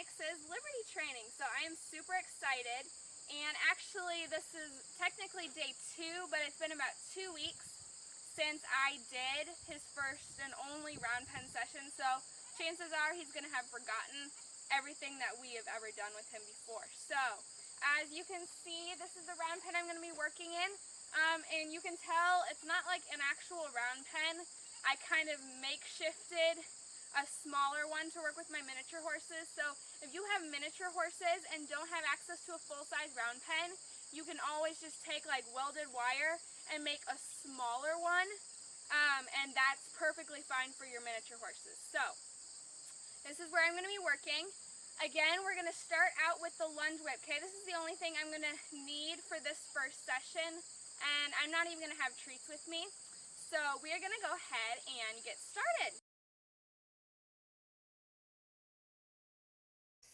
Phoenix's Liberty training, so I am super excited. And actually, this is technically day 2, but it's been about 2 weeks since I did his first and only Roundpen session, so chances are he's going to have forgotten everything that we have ever done with him before. So, as you can see, this is the Roundpen I'm going to be working in, and you can tell it's not like an actual Roundpen. I kind of makeshifted a smaller one to work with my miniature horses. So if you have miniature horses and don't have access to a full-size Roundpen, you can always just take like welded wire and make a smaller one, and that's perfectly fine for your miniature horses. So this is where I'm going to be working. Again, we're going to start out with the lunge whip. Okay, this is the only thing I'm going to need for this first session, and I'm not even going to have treats with me. So we are going to go ahead and get started.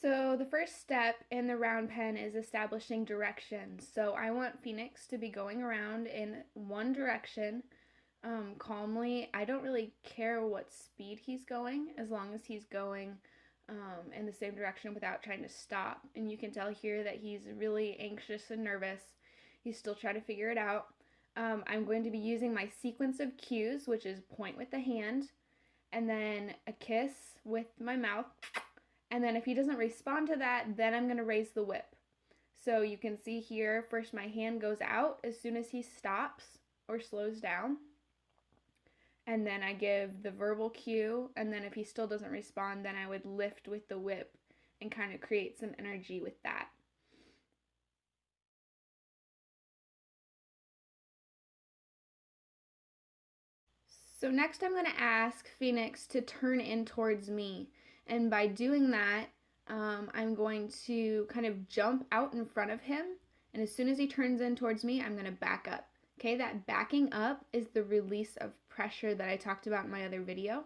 So the first step in the Roundpen is establishing directions. So I want Phoenix to be going around in one direction calmly. I don't really care what speed he's going, as long as he's going in the same direction without trying to stop. And you can tell here that he's really anxious and nervous. He's still trying to figure it out. I'm going to be using my sequence of cues, which is point with the hand, and then a kiss with my mouth. And then if he doesn't respond to that, then I'm going to raise the whip. So you can see here, first my hand goes out as soon as he stops or slows down. And then I give the verbal cue, and then if he still doesn't respond, then I would lift with the whip and kind of create some energy with that. So next I'm going to ask Phoenix to turn in towards me. And by doing that, I'm going to kind of jump out in front of him. And as soon as he turns in towards me, I'm going to back up. Okay, that backing up is the release of pressure that I talked about in my other video.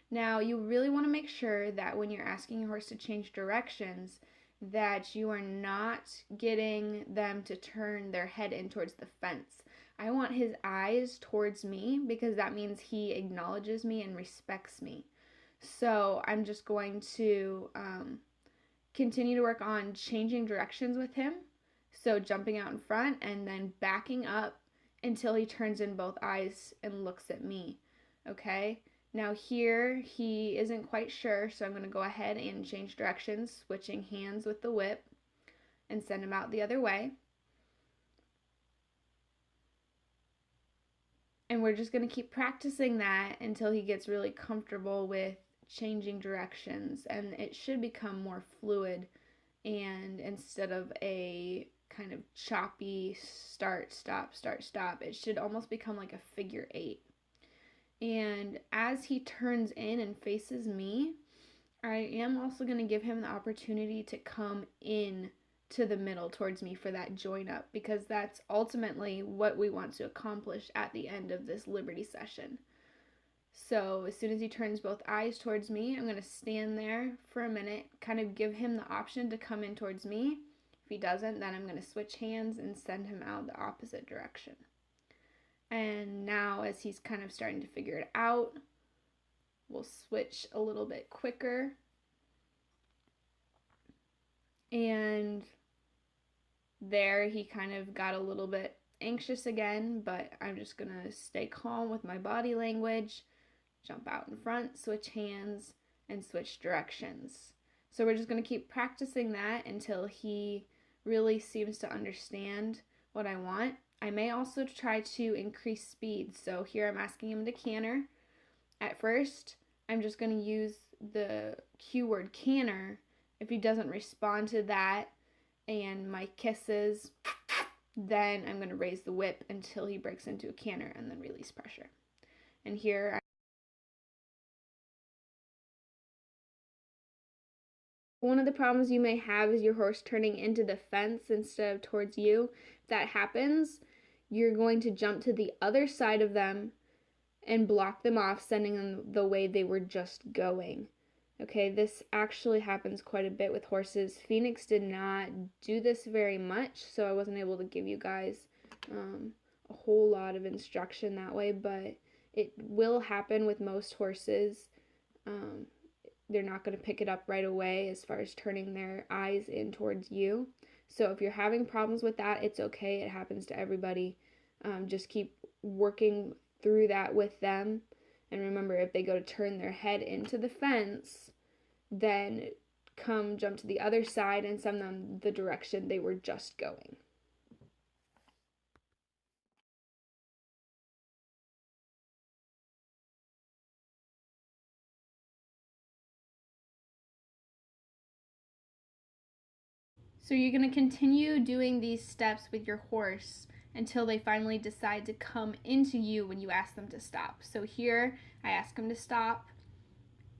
Now, you really want to make sure that when you're asking your horse to change directions, that you are not getting them to turn their head in towards the fence. I want his eyes towards me because that means he acknowledges me and respects me. So I'm just going to continue to work on changing directions with him. So jumping out in front and then backing up until he turns in both eyes and looks at me. Okay? Now here he isn't quite sure, so I'm going to go ahead and change directions, switching hands with the whip and send him out the other way. And we're just going to keep practicing that until he gets really comfortable with changing directions, and it should become more fluid, and instead of a kind of choppy start, stop, it should almost become like a figure 8. And as he turns in and faces me, I am also going to give him the opportunity to come in to the middle towards me for that join up, because that's ultimately what we want to accomplish at the end of this Liberty session. So as soon as he turns both eyes towards me, I'm going to stand there for a minute, kind of give him the option to come in towards me. If he doesn't, then I'm going to switch hands and send him out the opposite direction. And now as he's kind of starting to figure it out, we'll switch a little bit quicker. And there he kind of got a little bit anxious again, but I'm just going to stay calm with my body language. Jump out in front, switch hands, and switch directions. So we're just going to keep practicing that until he really seems to understand what I want. I may also try to increase speed. So here I'm asking him to canter. At first, I'm just going to use the cue word canter. If he doesn't respond to that and my kisses, then I'm going to raise the whip until he breaks into a canter and then release pressure. And here one of the problems you may have is your horse turning into the fence instead of towards you. If that happens, you're going to jump to the other side of them and block them off, sending them the way they were just going. Okay, this actually happens quite a bit with horses. Phoenix did not do this very much, so I wasn't able to give you guys a whole lot of instruction that way, but it will happen with most horses. they're not going to pick it up right away as far as turning their eyes in towards you. So if you're having problems with that, it's okay. It happens to everybody. Just keep working through that with them. And remember, if they go to turn their head into the fence, then come jump to the other side and send them the direction they were just going. So you're going to continue doing these steps with your horse until they finally decide to come into you when you ask them to stop. So here, I ask him to stop,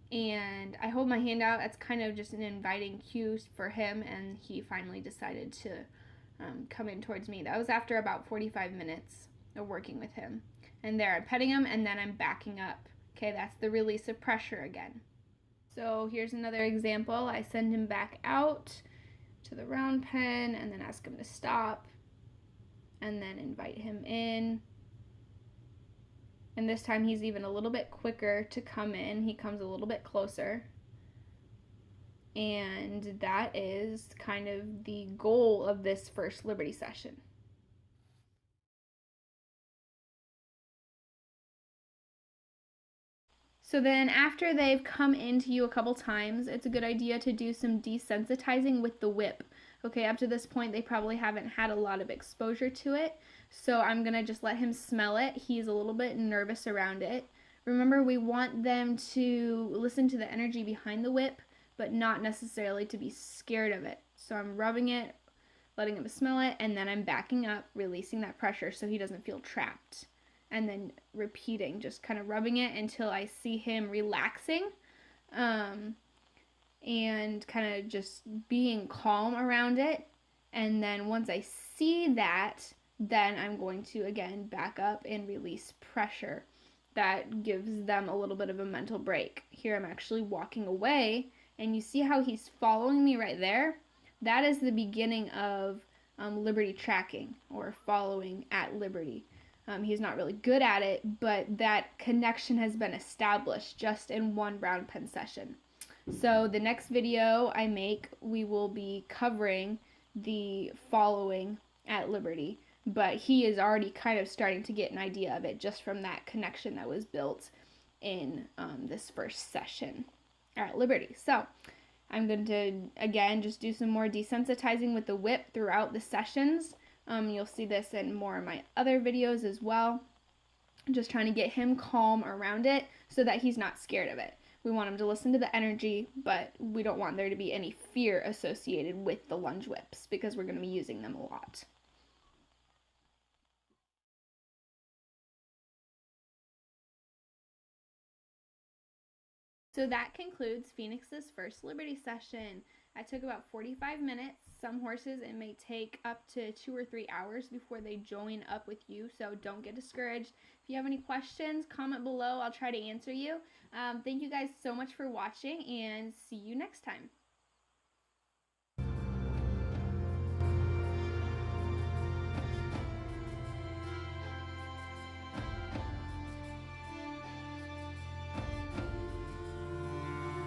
and I hold my hand out. That's kind of just an inviting cue for him, and he finally decided to come in towards me. That was after about 45 minutes of working with him. And there, I'm petting him, and then I'm backing up. Okay, that's the release of pressure again. So here's another example. I send him back out to the round pen and then ask him to stop and then invite him in. And this time he's even a little bit quicker to come in. He comes a little bit closer. And that is kind of the goal of this first Liberty session. So then after they've come into you a couple times, it's a good idea to do some desensitizing with the whip. Okay, up to this point, they probably haven't had a lot of exposure to it. So I'm going to just let him smell it. He's a little bit nervous around it. Remember, we want them to listen to the energy behind the whip, but not necessarily to be scared of it. So I'm rubbing it, letting him smell it, and then I'm backing up, releasing that pressure so he doesn't feel trapped. And then repeating, just kind of rubbing it until I see him relaxing, and kind of just being calm around it. And then once I see that, then I'm going to again back up and release pressure. That gives them a little bit of a mental break. Here I'm actually walking away, and you see how he's following me right there? That is the beginning of liberty tracking, or following at liberty. He's not really good at it, but that connection has been established just in one round pen session. So the next video I make, we will be covering the following at liberty, but he is already kind of starting to get an idea of it just from that connection that was built in this first session at liberty. So I'm going to, again, just do some more desensitizing with the whip throughout the sessions. You'll see this in more of my other videos as well. Just trying to get him calm around it so that he's not scared of it. We want him to listen to the energy, but we don't want there to be any fear associated with the lunge whips because we're going to be using them a lot. So that concludes Phoenix's first Liberty session. I took about 45 minutes. Some horses, it may take up to 2 or 3 hours before they join up with you, so don't get discouraged. If you have any questions, comment below. I'll try to answer you. Thank you guys so much for watching, and see you next time.